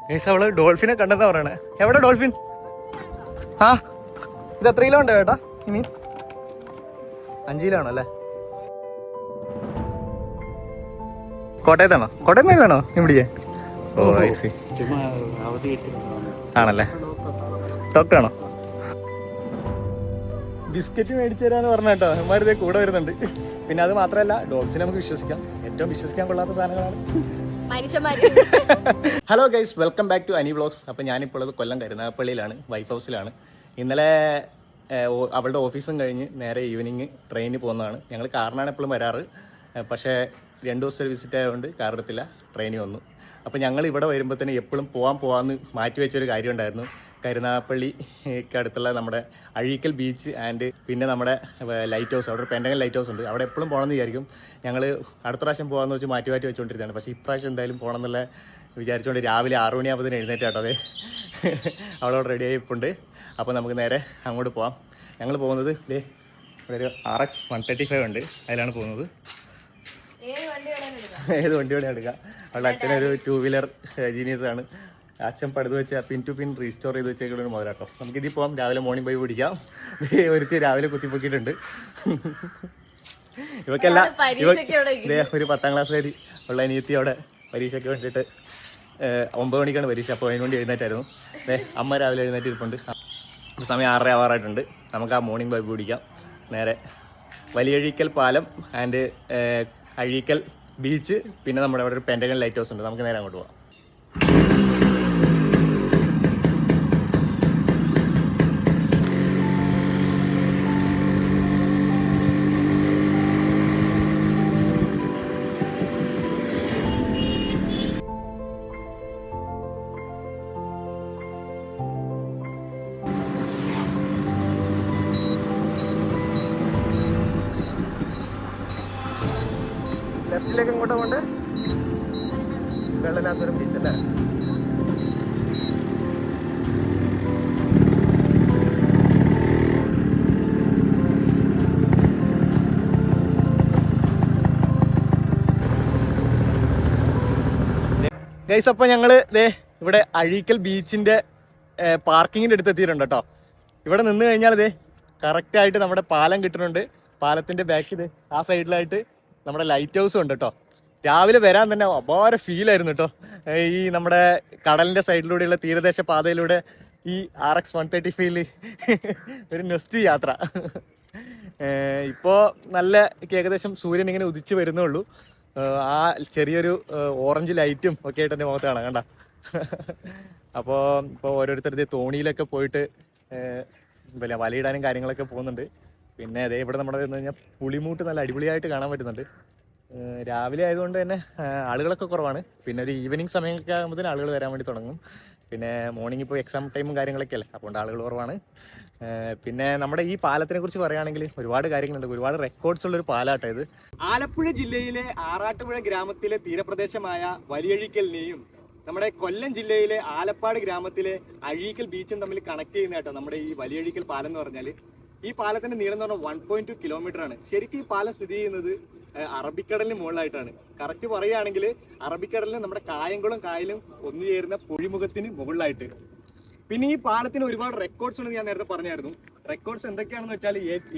Guys അവള് ഡോൾഫിനെ കണ്ടെന്നാ പറയണേ. എവിടെ ഡോൾഫിൻ? ആ ഇത് എത്ര കിലോ ഉണ്ട് ചേട്ടാ ഈ മീൻ? 5 കിലോ ആണോ അല്ലേ? കോട്ടയത്താണോ? കോട്ടയത്ത് നിന്നാണോ മീൻ പിടിക്കാൻ? ഓ ഐ സി. ആണല്ലേ? ഡോക്ടറാണോ? ബിസ്ക്കറ്റ് മേടിച്ചു തരാന്ന് പറഞ്ഞ കേട്ടോ അവന്മാരിതേ കൂടെ വരുന്നുണ്ട്. പിന്നെ അത് മാത്രമല്ല, ഡോഗ്സിനെ നമുക്ക് വിശ്വസിക്കാം. ഏറ്റവും വിശ്വസിക്കാൻ കൊള്ളാത്ത സാധനങ്ങളാണ് hello guys, welcome back to Ani vlogs. അപ്പോൾ ഞാനിപ്പോൾ ഉള്ളത് കൊല്ലം കരുനാഗപ്പള്ളിയിലാണ്, വൈഫ് ഹൗസിലാണ്. ഇന്നലെ അവളുടെ ഓഫീസും കഴിഞ്ഞ് നേരെ ഈവനിങ് ട്രെയിനിന് പോകുന്നതാണ്. ഞങ്ങൾ കാറിനാണ് എപ്പോഴും വരാറ്, പക്ഷേ 2 ദിവസത്തെ ഒരു വിസിറ്റ് ആയതുകൊണ്ട് കാർ എടുത്തില്ല, ട്രെയിനിൽ വന്നു. അപ്പോൾ ഞങ്ങൾ ഇവിടെ വരുമ്പോൾ തന്നെ എപ്പോഴും പോകാമെന്ന് മാറ്റി വെച്ചൊരു കാര്യം ഉണ്ടായിരുന്നു. കരുനാഗപ്പള്ളിക്ക് അടുത്തുള്ള നമ്മുടെ അഴീക്കൽ ബീച്ച് ആൻഡ് പിന്നെ നമ്മുടെ ലൈറ്റ് ഹൗസ്, അവിടെ ഒരു പെൻഡഗൻ ലൈറ്റ് ഹൗസ് ഉണ്ട്. അവിടെ എപ്പോഴും പോകണമെന്ന് വിചാരിക്കും. ഞങ്ങൾ അടുത്ത പ്രാവശ്യം പോകാമെന്ന് വെച്ച് മാറ്റി വെച്ചുകൊണ്ടിരുന്നതാണ്. പക്ഷേ ഇപ്രാവശ്യം എന്തായാലും പോകണം എന്നുള്ള വിചാരിച്ചുകൊണ്ട് രാവിലെ 6 മണിയാകുമ്പോൾ എഴുന്നേറ്റ് കേട്ടോ. അതെ അവിടെ റെഡി ആയിപ്പുണ്ട്. അപ്പോൾ നമുക്ക് നേരെ അങ്ങോട്ട് പോകാം. ഞങ്ങൾ പോകുന്നത് ഇവിടെ ഒരു RX 135 ഉണ്ട്, അതിലാണ് പോകുന്നത്. ഏത് വണ്ടി വേണേൽ എടുക്കാം. അവളുടെ അച്ഛനൊരു 2 വീലർ ജീനിയസ് ആണ്. അച്ഛൻ പടുത് വെച്ച് പിൻ ടു പിൻ റീസ്റ്റോർ ചെയ്ത് വെച്ചേക്കുന്ന ഒരു മുതലാട്ടോ. നമുക്കിതിൽ പോകാം. രാവിലെ മോർണിംഗ് പോയി പിടിക്കാം. ഒരുത്തി രാവിലെ കുത്തിപ്പൊക്കിയിട്ടുണ്ട്. ഇവക്കെല്ലാം ഒരു 10ാം ക്ലാസ്സിലായിട്ട് ഉള്ള അനിയത്തി അവിടെ പരീക്ഷയ്ക്ക് വേണ്ടിയിട്ട് 9 മണിക്കാണ് പരീക്ഷ. അപ്പോൾ അതിന് വേണ്ടി എഴുന്നേറ്റായിരുന്നു. അമ്മ രാവിലെ എഴുന്നേറ്റ് ഇരിപ്പുണ്ട്. സമയം 6:30 ആവാറായിട്ടുണ്ട്. നമുക്ക് ആ മോർണിംഗ് പോയി പിടിക്കാം. നേരെ വലിയഴീക്കൽ പാലം ആൻഡ് അഴീക്കൽ ബീച്ച്, പിന്നെ നമ്മുടെ അവിടെ ഒരു പെൻഡഗൻ ലൈറ്റ് ഹൗസ് ഉണ്ട്. നമുക്ക് നേരെ അങ്ങോട്ട് പോകാം. ലെഫ്റ്റിലേക്ക് എങ്ങോട്ടാ പോണ്ട്? വെള്ളമില്ലാത്തൊരു ബീച്ചല്ലേ? ഗൈസ്, അപ്പോൾ ഞങ്ങൾ ഇവിടെ അഴീക്കൽ ബീച്ചിൻ്റെ പാർക്കിങ്ങിൻ്റെ അടുത്ത് എത്തിയിട്ടുണ്ട് കേട്ടോ. ഇവിടെ നിന്ന് കഴിഞ്ഞാൽ കറക്റ്റായിട്ട് നമ്മുടെ പാലം കിട്ടുന്നുണ്ട്. പാലത്തിൻ്റെ ബാക്കിൽ ആ സൈഡിലായിട്ട് നമ്മുടെ ലൈറ്റ് ഹൗസും ഉണ്ട് കേട്ടോ. രാവിലെ വരാൻ തന്നെ അപാര ഫീലായിരുന്നു കേട്ടോ. ഈ നമ്മുടെ കടലിൻ്റെ സൈഡിലൂടെയുള്ള തീരദേശ പാതയിലൂടെ ഈ RX 135 ഒരു നെസ്റ്റ് യാത്ര. ഇപ്പോൾ നല്ല ഏകദേശം സൂര്യൻ ഇങ്ങനെ ഉദിച്ച് വരുന്നേ ഉള്ളൂ. ആ ചെറിയൊരു ഓറഞ്ച് ലൈറ്റും ഒക്കെ ആയിട്ട് എൻ്റെ മുഖത്ത് കാണാം, കണ്ട. അപ്പോൾ ഇപ്പോൾ ഓരോരുത്തരുടെ തോണിയിലൊക്കെ പോയിട്ട് വലയിടാനും കാര്യങ്ങളൊക്കെ പോകുന്നുണ്ട്. പിന്നെ അതേ ഇവിടെ നമ്മുടെ എന്ന് കഴിഞ്ഞാൽ പുളിമൂട്ട് നല്ല അടിപൊളിയായിട്ട് കാണാൻ പറ്റുന്നുണ്ട്. രാവിലെ ആയതുകൊണ്ട് തന്നെ ആളുകളൊക്കെ കുറവാണ്. പിന്നെ ഒരു ഈവനിങ് സമയമൊക്കെ ആകുമ്പോഴത്തേനും ആളുകൾ വരാൻ വേണ്ടി തുടങ്ങും. പിന്നെ മോർണിംഗ് ഇപ്പോൾ എക്സാം ടൈമും കാര്യങ്ങളൊക്കെ അല്ലേ, അതുകൊണ്ട് ആളുകൾ കുറവാണ്. പിന്നെ നമ്മുടെ ഈ പാലത്തിനെ കുറിച്ച് പറയുകയാണെങ്കിൽ ഒരുപാട് കാര്യങ്ങളുണ്ട്. ഒരുപാട് റെക്കോർഡ്സ് ഉള്ളൊരു പാലാട്ടോ ഇത്. ആലപ്പുഴ ജില്ലയിലെ ആറാട്ടുപുഴ ഗ്രാമത്തിലെ തീരപ്രദേശമായ വലിയഴീക്കലിനെയും നമ്മുടെ കൊല്ലം ജില്ലയിലെ ആലപ്പാട് ഗ്രാമത്തിലെ അഴീക്കൽ ബീച്ചും തമ്മിൽ കണക്ട് ചെയ്യുന്ന കേട്ടോ നമ്മുടെ ഈ വലിയഴീക്കൽ പാലം എന്ന് പറഞ്ഞാൽ. ഈ പാലത്തിന്റെ നീളം എന്ന് പറഞ്ഞാൽ 1.2 കിലോമീറ്റർ ആണ്. ശരിക്കും ഈ പാലം സ്ഥിതി ചെയ്യുന്നത് അറബിക്കടലിന് മുകളിലായിട്ടാണ്. കറക്റ്റ് പറയുകയാണെങ്കിൽ അറബിക്കടലിന് നമ്മുടെ കായംകുളം കായലും ഒന്നുചേരുന്ന പൊഴിമുഖത്തിന് മുകളിലായിട്ട്. പിന്നെ ഈ പാലത്തിന് ഒരുപാട് റെക്കോർഡ്സ് ഉണ്ടെന്ന് ഞാൻ നേരത്തെ പറഞ്ഞായിരുന്നു. റെക്കോർഡ്സ് എന്തൊക്കെയാണെന്ന് വെച്ചാൽ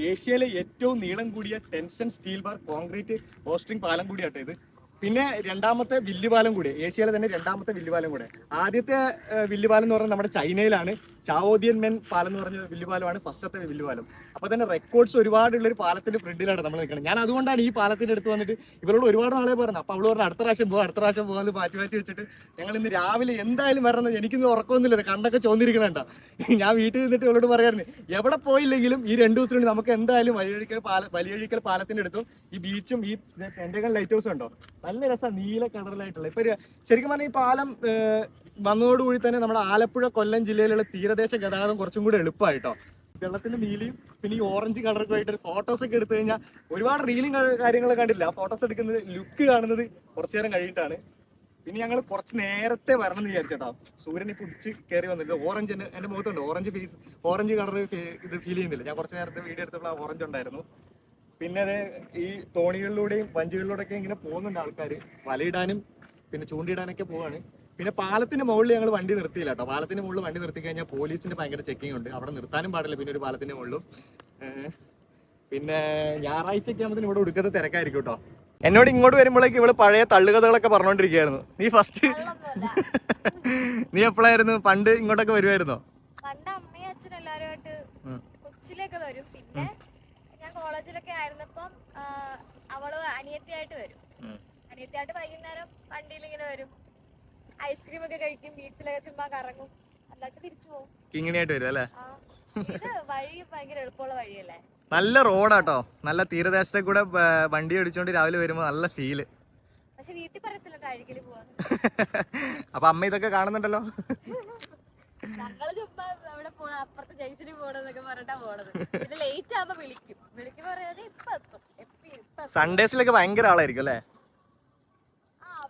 ഏഷ്യയിലെ ഏറ്റവും നീളം കൂടിയ tension steel bar concrete posting പാലം കൂടിയാട്ടോ ഇത്. പിന്നെ 2ാമത്തെ വില്ലുപാലം കൂടെ, ഏഷ്യയിലെ തന്നെ 2ാമത്തെ വില്ലുപാലം കൂടെ. ആദ്യത്തെ വില്ലുപാലം എന്ന് പറഞ്ഞാൽ നമ്മുടെ ചൈനയിലാണ്. ചാവോദിയൻ മെൻ പാലം എന്ന് പറഞ്ഞ വില്ലുപാലമാണ് ഫസ്റ്റത്തെ വില്ലുപാലം. അപ്പോൾ തന്നെ റെക്കോർഡ്സ് ഒരുപാടുള്ളൊരു പാലത്തിന്റെ ഫ്രണ്ടിലാണ് നമ്മൾ നിൽക്കുന്നത്. ഞാൻ അതുകൊണ്ടാണ് ഈ പാലത്തിന്റെ അടുത്ത് വന്നിട്ട് ഇവരോട് ഒരുപാട് നാളെ പറഞ്ഞു. അപ്പോൾ അവള് പറഞ്ഞു അടുത്ത പ്രാവശ്യം പോകാമെന്ന് മാറ്റി വെച്ചിട്ട് ഞങ്ങൾ ഇന്ന് രാവിലെ എന്തായാലും വരണം. എനിക്കിന്ന് ഉറക്കമൊന്നുമില്ല, കണ്ടൊക്കെ ചോദിച്ചിരിക്കണേണ്ട. ഞാൻ വീട്ടിൽ നിന്നിട്ട് ഇവളോട് പറയായിരുന്നു എവിടെ പോയില്ലെങ്കിലും ഈ 2 ദിവസത്തിനുള്ളിൽ നമുക്ക് എന്തായാലും വലിയഴീക്കൽ പാലത്തിന്റെ അടുത്തും ഈ ബീച്ചും ഈ പെൻഡഗൻ ലൈറ്റ് ഹൗസും ഉണ്ടോ. നല്ല രസം, നീല കളറിലായിട്ടുള്ള. ഇപ്പൊ ശരിക്കും പറഞ്ഞാൽ ഈ പാലം വന്നതോടുകൂടി തന്നെ നമ്മുടെ ആലപ്പുഴ കൊല്ലം ജില്ലയിലുള്ള തീരദേശ ഗതാഗതം കുറച്ചും കൂടി എളുപ്പമായിട്ടോ. വെള്ളത്തിന്റെ നീലയും പിന്നെ ഈ ഓറഞ്ച് കളറൊക്കെ ആയിട്ട് ഫോട്ടോസ് ഒക്കെ എടുത്തു കഴിഞ്ഞാൽ ഒരുപാട് റീലും കാര്യങ്ങളൊക്കെ കണ്ടില്ല. ഫോട്ടോസ് എടുക്കുന്നത് ലുക്ക് കാണുന്നത് കുറച്ചു നേരം കഴിഞ്ഞിട്ടാണ്. പിന്നെ ഞങ്ങൾ കുറച്ച് നേരത്തെ വരണം എന്ന് വിചാരിച്ചേട്ടോ. സൂര്യൻ ഇപ്പൊ ഉച്ച കയറി വന്നില്ല. ഓറഞ്ച് എന്റെ മുഖത്തുണ്ട് ഓറഞ്ച് കളർ ഇത് ഫീൽ ചെയ്യുന്നില്ല. ഞാൻ കുറച്ച് നേരത്തെ വീഡിയോ എടുത്തപ്പോൾ ഓറഞ്ച് ഉണ്ടായിരുന്നു. പിന്നെ ഈ തോണികളിലൂടെയും വഞ്ചികളിലൂടെയൊക്കെ ഇങ്ങനെ പോകുന്നുണ്ട് ആൾക്കാർ. വലയിടാനും പിന്നെ ചൂണ്ടിയിടാനൊക്കെ പോവാണ്. പിന്നെ പാലത്തിന്റെ മുകളിൽ ഞങ്ങൾ വണ്ടി നിർത്തിയില്ല കേട്ടോ. പാലത്തിന്റെ മുകളിൽ വണ്ടി നിർത്തി കഴിഞ്ഞാൽ പോലീസിന്റെ ഭയങ്കര ചെക്കിംഗ് ഉണ്ട്, അവിടെ നിർത്താനും പാടില്ല. പിന്നെ ഒരു പാലത്തിന്റെ മുകളിലും പിന്നെ ഞായറാഴ്ചയൊക്കെ ആകുമ്പോൾ ഇവിടെ ഒടുക്കത്തെ തിരക്കായിരിക്കും കേട്ടോ. എന്നോട് ഇങ്ങോട്ട് വരുമ്പോഴേക്ക് ഇവള് പഴയ തള്ളുകഥകളൊക്കെ പറഞ്ഞോണ്ടിരിക്കുകയായിരുന്നു. നീ ഫസ്റ്റ് നീ എപ്പോഴായിരുന്നു പണ്ട് ഇങ്ങോട്ടൊക്കെ വരുമായിരുന്നോ? പണ്ട് അമ്മയും അച്ഛനും എല്ലാവരുമായിട്ട് കൊച്ചിലേക്ക് വരും. പിന്നെ ഞാൻ കോളേജിലൊക്കെ ആയിരുന്നപ്പം അവള് അനിയത്തിയായിട്ട് വരും. അനിയത്തിയായിട്ട് വൈകുന്നേരം വണ്ടിയിൽ ഇങ്ങനെ വരും, ഐസ്ക്രീം ഒക്കെ കഴിക്കും, ബീച്ചിലൊക്കെ ചുമ്മാ കറങ്ങും, അല്ലാണ്ട് തിരിച്ചു പോകും. കിങ്ങിണിയായിട്ട് വരും അല്ലേ? ഇത് വഴി ഭയങ്കര എളുപ്പമുള്ള വഴിയല്ലേ, നല്ല റോഡാട്ടോ. നല്ല തീരദേശത്തെ കൂടെ വണ്ടി ഓടിച്ചോണ്ട് രാവിലെ വരുമ്പോ നല്ല ഫീല്. പക്ഷെ വീട്ടിൽ പറയത്തില്ല അഴുകില് പോവാ. അപ്പൊ അമ്മ ഇതൊക്കെ കാണുന്നുണ്ടല്ലോ. ഞങ്ങള് ചുമ്മാ അവിടെ പോണ അപ്പുറത്തെ ജംഗ്ഷനിൽ പോണെന്നൊക്കെ പറഞ്ഞിട്ടാ പോണത്. പിന്നെ ലേറ്റ് ആകുമ്പോ വിളിക്കും പറയാതെ ഇപ്പൊ എത്തും. സൺഡേസിലൊക്കെ ഭയങ്കര ആളായിരിക്കും അല്ലേ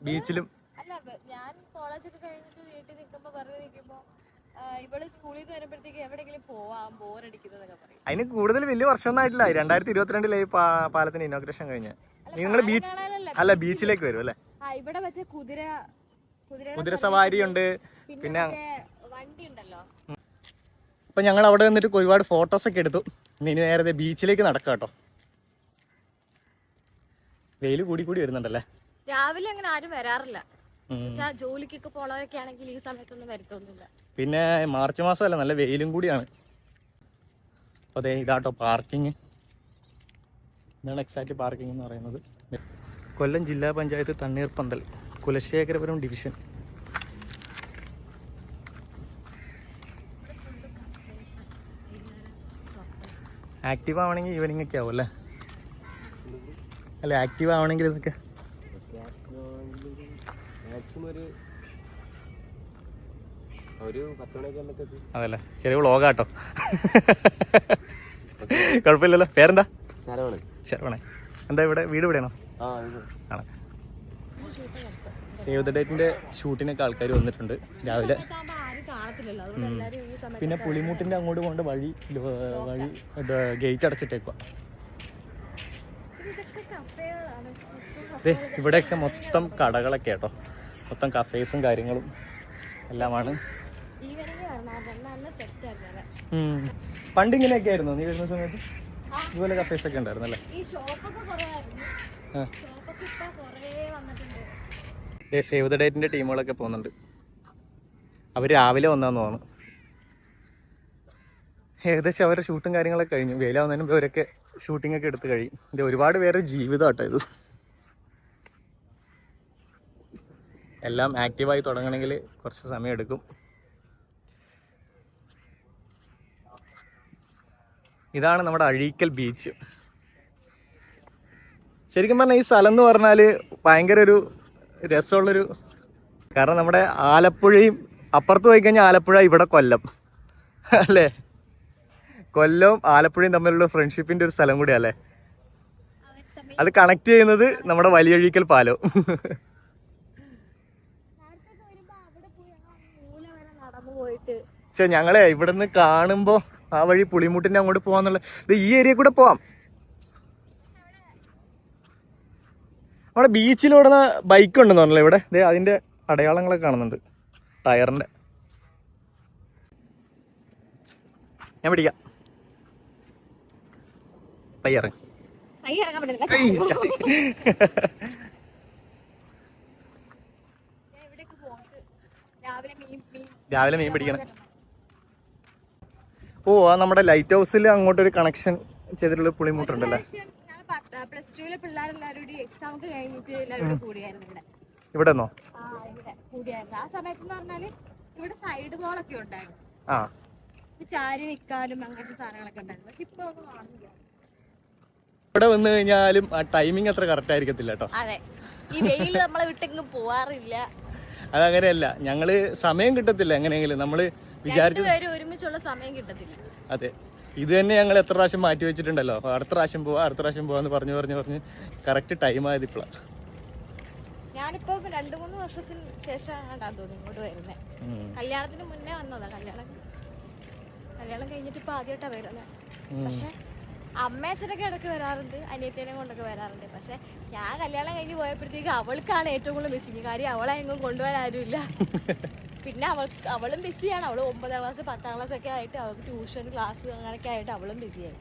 ബീച്ചിലും? അല്ല, ഞാൻ കോളേജൊക്കെ കഴിഞ്ഞിട്ട് വീട്ടിൽ നിൽക്കുമ്പോ വെറുതെ നിൽക്കുമ്പോ ഇവള് സ്കൂളിൽ നിന്ന് വരുമ്പോഴത്തേക്ക് എവിടെയെങ്കിലും പോവാം, ബോറടിക്കുന്നതൊക്കെ പറയും. അതിന് കൂടുതൽ വലിയ വർഷമൊന്നും ആയിട്ടില്ല. 2022 പാലത്തിന് ഇനോഗ്രേഷൻ കഴിഞ്ഞ. നിങ്ങൾ ബീച്ച് അല്ല ബീച്ചിലേക്ക് വരും അല്ലേ? ഇവിടെ വെച്ച കുതിര സവാരി ഉണ്ട്, പിന്നെ വണ്ടി ഉണ്ടല്ലോ. അപ്പൊ ഞങ്ങൾ അവിടെ വന്നിട്ട് ഒരുപാട് ഫോട്ടോസ് ഒക്കെ എടുത്തു. ഇനി നേരത്തെ ബീച്ചിലേക്ക് നടക്കാം കേട്ടോ. വെയിൽ കൂടി വരുന്നുണ്ടല്ലേ. രാവിലെ അങ്ങനെ ആരും വരാറില്ല, ജോലിക്കൊക്കെ പോണവരൊക്കെ ആണെങ്കിൽ ഈ സമയത്തൊന്നും വരത്തൊന്നുമില്ല. പിന്നെ മാർച്ച് മാസമല്ല, നല്ല വെയിലും കൂടിയാണ്. അപ്പോൾ അതെ ഇതാട്ടോ പാർക്കിങ്. ഇതാണ് എക്സാക്റ്റ് പാർക്കിംഗ് എന്ന് പറയുന്നത്. കൊല്ലം ജില്ലാ പഞ്ചായത്ത് തണ്ണീർപ്പന്തൽ കുലശേഖരപുരം ഡിവിഷൻ. ആക്റ്റീവ് ആവണമെങ്കിൽ ഈവനിങ് ഒക്കെ ആവും അല്ലേ? അല്ല ആക്റ്റീവ് ആവണമെങ്കിൽ ഇതൊക്കെ അതല്ലേ. ചെറിയ വ്ളോഗാട്ടോ, കുഴപ്പമില്ലല്ലോ. പേരെന്താ? ശരവണേ. എന്താ ഇവിടെ വീട് ഇവിടെയാണോ? ആണ്. സേവ് ദ ഡേറ്റിന്റെ ഷൂട്ടിനൊക്കെ ആൾക്കാർ വന്നിട്ടുണ്ട് രാവിലെ. പിന്നെ പുളിമൂട്ടിന്റെ അങ്ങോട്ട് പോകേണ്ട വഴി ഗേറ്റ് അടച്ചിട്ടേക്കുക. ഇവിടെയൊക്കെ മൊത്തം കടകളൊക്കെ കേട്ടോ, മൊത്തം കഫേസും കാര്യങ്ങളും എല്ലാമാണ്. പണ്ട് ഇങ്ങനെയൊക്കെ ആയിരുന്നു നീ വരുന്ന സമയത്ത്? ഇതുപോലെ കഫേസ് ഒക്കെ ഉണ്ടായിരുന്നു അല്ലേ? സേവ് ദ ഡേറ്റിന്റെ ടീമുകളൊക്കെ പോകുന്നുണ്ട്. അവർ രാവിലെ വന്നാന്ന് തോന്നുന്നു. ഏകദേശം അവരുടെ ഷൂട്ടും കാര്യങ്ങളൊക്കെ കഴിഞ്ഞു. വെയിലാവുന്നതിന് മുമ്പ് അവരൊക്കെ ഷൂട്ടിംഗ് ഒക്കെ എടുത്ത് കഴിയും. ഇത് ഒരുപാട് പേരുടെ ജീവിതം കേട്ടോ ഇത്. എല്ലാം ആക്റ്റീവായി തുടങ്ങണമെങ്കിൽ കുറച്ച് സമയം എടുക്കും. ഇതാണ് നമ്മുടെ അഴീക്കൽ ബീച്ച്. ശരിക്കും പറഞ്ഞാൽ ഈ സ്ഥലം എന്ന് പറഞ്ഞാൽ ഭയങ്കര ഒരു രസമുള്ളൊരു, കാരണം നമ്മുടെ ആലപ്പുഴയും അപ്പുറത്ത് പോയി കഴിഞ്ഞാൽ ആലപ്പുഴ, ഇവിടെ കൊല്ലം അല്ലേ? കൊല്ലവും ആലപ്പുഴയും തമ്മിലുള്ള ഫ്രണ്ട്ഷിപ്പിൻ്റെ ഒരു സ്ഥലം കൂടിയാണ് അല്ലേ? അത് കണക്ട് ചെയ്യുന്നത് നമ്മുടെ വലിയഴീക്കൽ പാലം. പക്ഷെ ഞങ്ങളെ ഇവിടുന്ന് കാണുമ്പോ ആ വഴി പുളിമുട്ടിന്റെ അങ്ങോട്ട് പോവാന്നുള്ള ഈ ഏരിയ കൂടെ പോവാം. നമ്മുടെ ബീച്ചിലോടുന്ന ബൈക്ക് ഉണ്ടെന്ന് പറഞ്ഞല്ലോ ഇവിടെ. അതിന്റെ അടയാളങ്ങളൊക്കെ കാണുന്നുണ്ട്, ടയറിന്റെ. ഞാൻ പിടിക്കാം. പയ്യറ രാവിലെ മീൻ പിടിക്കണം. ഓ ആ നമ്മുടെ ലൈറ്റ് ഹൗസിൽ അങ്ങോട്ടൊരു കണക്ഷൻ ചെയ്തിട്ടുള്ള പുളിമുട്ടുണ്ടല്ലേ? ഇവിടെ ഇവിടെ വന്നു കഴിഞ്ഞാലും ആ ടൈമിംഗ് അത്ര കറക്റ്റ് ആയിരിക്കത്തില്ല കേട്ടോ. അതങ്ങനെയല്ല, ഞങ്ങള് സമയം കിട്ടത്തില്ല എങ്ങനെയെങ്കിലും. നമ്മള് വിചാരിച്ചു ഒരുമിച്ചുള്ള സമയം കിട്ടത്തില്ല. അതെ, ഇത് തന്നെ ഞങ്ങൾ എത്ര പ്രാവശ്യം മാറ്റി വെച്ചിട്ടുണ്ടല്ലോ. അടുത്ത പ്രാവശ്യം പോവാന്ന് പറഞ്ഞ് കറക്റ്റ് ടൈം ആയത് ഇപ്പോഴാണ്. ഞാനിപ്പോ 2-3 വർഷത്തിന് ശേഷമാണ് ഇങ്ങോട്ട് വരുന്നത്. കല്യാണത്തിന് മുന്നേ വന്നതാ. കല്യാണം കഴിഞ്ഞിട്ട് ഇപ്പൊ ആദ്യമായിട്ടാ വരുന്നത്. പക്ഷെ അമ്മയച്ഛനൊക്കെ ഇടയ്ക്ക് വരാറുണ്ട്, അനിയത്തേനെ കൊണ്ടൊക്കെ വരാറുണ്ട്. പക്ഷെ ഞാൻ കല്യാണം കഴിഞ്ഞ് പോയപ്പോഴത്തേക്ക് അവൾക്കാണ് ഏറ്റവും കൂടുതൽ മിസ്സിങ്. കാര്യം അവളെ എങ്ങും കൊണ്ടുപോകാൻ ആരുമില്ല. പിന്നെ അവളും ബിസിയാണ്. അവൾ 9ാം ക്ലാസ് 10ാം ക്ലാസ് ഒക്കെ ആയിട്ട് അവൾക്ക് ട്യൂഷൻ ക്ലാസ് അങ്ങനെയൊക്കെ ആയിട്ട് അവളും ബിസിയായി.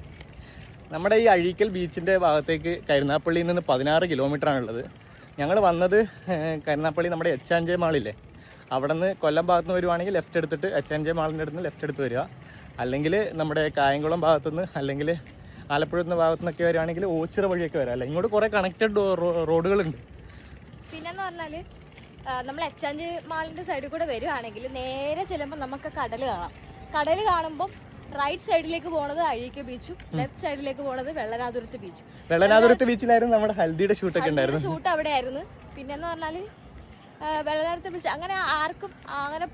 നമ്മുടെ ഈ അഴീക്കൽ ബീച്ചിൻ്റെ ഭാഗത്തേക്ക് കരുനാപ്പള്ളിയിൽ നിന്ന് 16 കിലോമീറ്റർ ആണുള്ളത്. ഞങ്ങൾ വന്നത് കരുനാപ്പള്ളി നമ്മുടെ എച്ച്.ആൻഡ്.ജെ മാളില്ലേ, അവിടെ നിന്ന് കൊല്ലം ഭാഗത്ത് നിന്ന് വരുവാണെങ്കിൽ ലെഫ്റ്റ് എടുത്തിട്ട് എച്ച്.ആൻഡ്.ജെ മാളിൻ്റെ അടുത്ത് നിന്ന് ലെഫ്റ്റ് എടുത്ത് വരിക. അല്ലെങ്കിൽ നമ്മുടെ കായംകുളം ഭാഗത്തുനിന്ന് അല്ലെങ്കിൽ ആലപ്പുഴ ഭാഗത്തു നിന്നൊക്കെ വരുവാണെങ്കിൽ ഓച്ചിറ വഴിയൊക്കെ വരാം. അല്ല, ഇങ്ങോട്ട് കുറേ കണക്റ്റഡ് റോഡുകളുണ്ട്. പിന്നെന്ന് പറഞ്ഞാൽ നമ്മൾ എച്ച്.ആൻഡ്.ജെ മാളിൻ്റെ സൈഡിൽ കൂടെ വരുവാണെങ്കിൽ നേരെ ചെല്ലുമ്പോൾ നമുക്ക് കടൽ കാണാം. കടൽ കാണുമ്പോൾ റൈറ്റ് സൈഡിലേക്ക് പോണത് അഴീക്കൽ ബീച്ചും ലെഫ്റ്റ് സൈഡിലേക്ക് പോണത് വെള്ളനാതുരത്ത് ബീച്ചും. വെള്ളനാതുരത്ത് ബീച്ചിലായിരുന്നു നമ്മുടെ ഹൽദിയുടെ ഷൂട്ടൊക്കെ ഉണ്ടായിരുന്നു. ഷൂട്ട് അവിടെ ആയിരുന്നു. പിന്നെന്ന് പറഞ്ഞാൽ വെള്ളനാതുരത്ത് ബീച്ച് അങ്ങനെ ആർക്കും അങ്ങനെ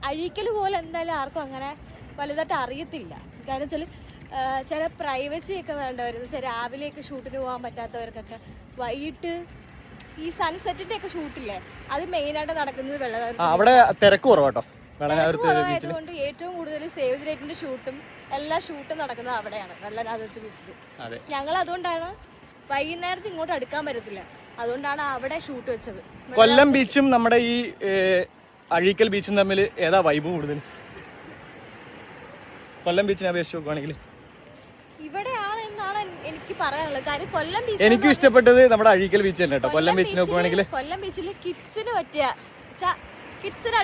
അഴീക്കൽ പോലെ എന്തായാലും ആർക്കും അങ്ങനെ വലുതായിട്ട് അറിയത്തില്ല. കാരണം വെച്ചാൽ ചില പ്രൈവസി ഒക്കെ വേണ്ടവർ രാവിലെയൊക്കെ ഷൂട്ടിന് പോകാൻ പറ്റാത്തവർക്കൊക്കെ വൈകിട്ട് ഈ സൺസെറ്റിന്റെ ഒക്കെ ഷൂട്ടില്ലേ, അത് മെയിനായിട്ട് നടക്കുന്നത് വെള്ളനാതുരത്ത്. അവിടെ തിരക്ക് കുറവാട്ടോ. കൊണ്ട് ഏറ്റവും കൂടുതൽ സേവ് ദി ഡേറ്റിന്റെ ഷൂട്ടും എല്ലാ ഷൂട്ടും നടക്കുന്നത് അവിടെയാണ്, വെള്ളനാതുരത്ത് ബീച്ചിൽ. ഞങ്ങൾ അതുകൊണ്ടാണ് വൈകുന്നേരത്ത് ഇങ്ങോട്ട് അടുക്കാൻ പറ്റത്തില്ല, അതുകൊണ്ടാണ് അവിടെ ഷൂട്ട് വെച്ചത്. കൊല്ലം ബീച്ചും നമ്മുടെ ഈ അഴീക്കൽ ബീച്ചും തമ്മിൽ ഏതാ വൈബ് കൂടുതൽ? കൊല്ലം ബീച്ചിനെ അപേക്ഷിച്ച് നോക്കുവാണെങ്കിൽ ഇവിടെയാണ് എന്നാണ് എനിക്ക് പറയാനുള്ളത്. കാര്യം കൊല്ലം ബീച്ച് എനിക്കും ഇഷ്ടപ്പെട്ടത് നമ്മുടെ അഴീക്കൽ ബീച്ച് തന്നെ കേട്ടോ. കൊല്ലം ബീച്ച് നോക്കുവാണെങ്കിൽ കൊല്ലം ബീച്ചിൽ കിഡ്സിന് പറ്റിയ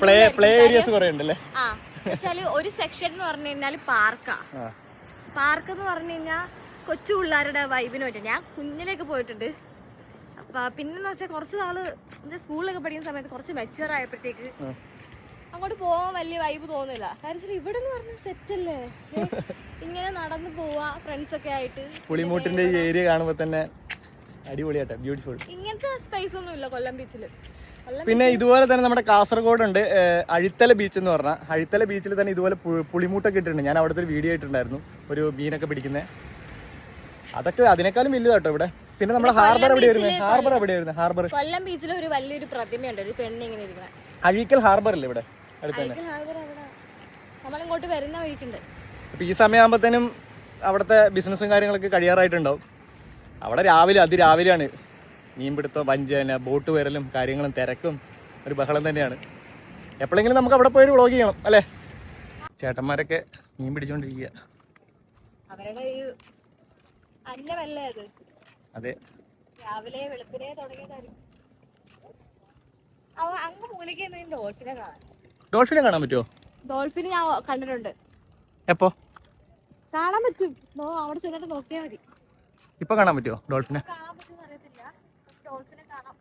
പ്ലേ ഏരിയസ് കുറെ ഉണ്ടല്ലേ. ഒരു സെക്ഷൻ എന്ന് പറഞ്ഞു കഴിഞ്ഞാൽ പാർക്കാ. പാർക്ക് എന്ന് പറഞ്ഞു കഴിഞ്ഞാൽ കൊച്ചു പിള്ളേരുടെ വൈബിന് പറ്റും. ഞാൻ കുഞ്ഞിലേക്ക് പോയിട്ടുണ്ട്. പിന്നെന്ന് വെച്ചാൽ കുറച്ച് നാള് സ്കൂളിലൊക്കെ പഠിക്കുന്ന സമയത്ത് കുറച്ച് മെച്ചുവർ ആയപ്പോഴത്തേക്ക് അങ്ങോട്ട് പോകാൻ വലിയ വൈബ് തോന്നില്ല. കാരണം ഇവിടെ എന്ന് പറഞ്ഞാൽ സെറ്റല്ലേ, ഇങ്ങനെ നടന്നു പോവാ ഫ്രണ്ട്സ് ഒക്കെ ആയിട്ട്. പുളിമൂട്ടിന്റെ ഈ ഏരിയ കാണുമ്പോ തന്നെ അടിപൊളിയാട്ടെ, ബ്യൂട്ടിഫുൾ. ഇങ്ങനത്തെ സ്പേസ് ഒന്നും ഇല്ല കൊല്ലം ബീച്ചിൽ. പിന്നെ ഇതുപോലെ തന്നെ നമ്മുടെ കാസർഗോഡ് ഉണ്ട് അഴിത്തല ബീച്ച് എന്ന് പറഞ്ഞാൽ. അഴിത്തല ബീച്ചിൽ തന്നെ ഇതുപോലെ പുളിമൂട്ടൊക്കെ ഇട്ടിട്ടുണ്ട്. ഞാൻ അവിടുത്തെ ഒരു വീഡിയോ ഇട്ടിട്ടുണ്ടായിരുന്നു, ഒരു മീനൊക്കെ പിടിക്കുന്നത്. അതൊക്കെ അതിനേക്കാളും വലുതാ കേട്ടോ ഇവിടെ. പിന്നെ നമ്മുടെ ഹാർബർ എവിടെ വരുന്നത്? ഹാർബർ കൊല്ലം ബീച്ചിൽ ഒരു വലിയൊരു പ്രതിമയുണ്ട്, ഒരു പെണ്ണ് ഇങ്ങനെ ഇരിക്കുന്നത്. അഴീക്കൽ ഹാർബർ അല്ലേ ഇവിടെ അടുത്തന്നെ? നമ്മളിങ്ങോട്ട് വരുന്ന വഴിക്കുണ്ട്. അപ്പൊ ഈ സമയമാകുമ്പോഴത്തേനും അവിടുത്തെ ബിസിനസ്സും കാര്യങ്ങളൊക്കെ കഴിയാറായിട്ടുണ്ടാവും. അവിടെ അതിരാവിലെയാണ് മീൻപിടുത്തം, വഞ്ചന, ബോട്ട് വരലും കാര്യങ്ങളും തിരക്കും ഒരു ബഹളം തന്നെയാണ്. എപ്പോഴെങ്കിലും നമുക്ക് അവിടെ പോയി വ്ളോഗ് ചെയ്യണം അല്ലേ? ചേട്ടന്മാരൊക്കെ മീൻ പിടിച്ചോണ്ടിരിക്കുക. അവരുടെ അതെ, രാവിലെ വെളുപ്പിനെ തുടങ്ങിയതായിരിക്കും. അങ്ങ് മൂലയ്ക്ക് ഡോൾഫിനെ കാണാൻ. ഡോൾഫിനെ കാണാൻ പറ്റുമോ? ഡോൾഫിനെ ഞാൻ കണ്ടിട്ടുണ്ട്. എപ്പോ കാണാൻ പറ്റും? അവിടെ ചെന്നിട്ട് നോക്കിയാൽ മതി. ഇപ്പൊ കാണാൻ പറ്റുമോ ഡോൾഫിനെ? കാണാൻ പറ്റുമെന്ന് അറിയത്തില്ല. ഡോൾഫിനെ കാണാം.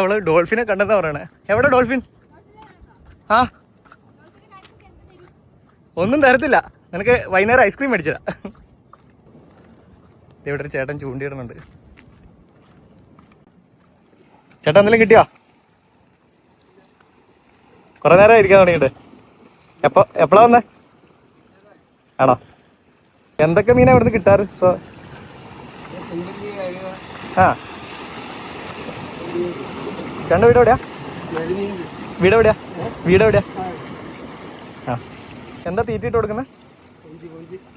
അവള് ഡോൾഫിനെ കണ്ടെന്നാ പറയണേ. എവിടെ ഡോൾഫിൻ? ആ, ഒന്നും തരത്തില്ല. നിനക്ക് വൈകുന്നേരം ഐസ്ക്രീം മേടിച്ചതാ. ഇവിടെ ഒരു ചേട്ടൻ ചൂണ്ടിയിടുന്നുണ്ട്. ചേട്ടാ എന്തെങ്കിലും കിട്ടിയോ? കുറെ നേരം ഇരിക്കാൻ തുടങ്ങിയിട്ട്. എപ്പോഴാ വന്നേ? ആണോ? എന്തൊക്കെ മീനാ ഇവിടുന്ന് കിട്ടാറ്? ആ, ചേട്ടൻ്റെ വീട് എവിടെയാ? വീട് എവിടെയാ? ആ, എന്താ തീറ്റിട്ട് കൊടുക്കുന്നത്?